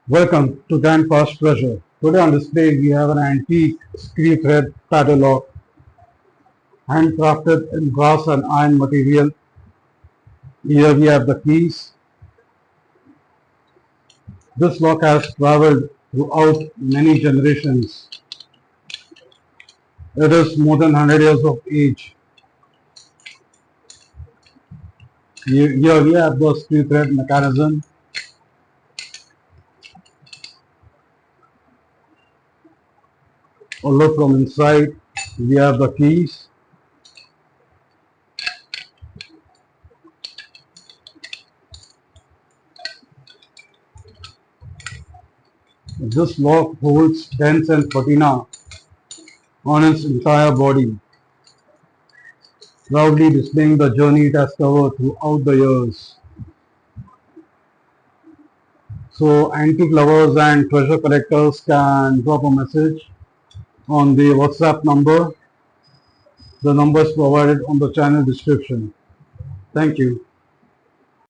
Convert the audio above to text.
Welcome to Grand Fast Treasure. Today on display we have an antique screw thread padlock, handcrafted in brass and iron material. Here we have the keys. This lock has traveled throughout many generations. It is more than 100 years of age. Here we have the screw thread mechanism. A look from inside. We have the keys. This lock holds dents and patina on its entire body, proudly displaying the journey it has covered throughout the years. So antique lovers and treasure collectors can drop a message on the WhatsApp number. The number is provided on the channel description. Thank you.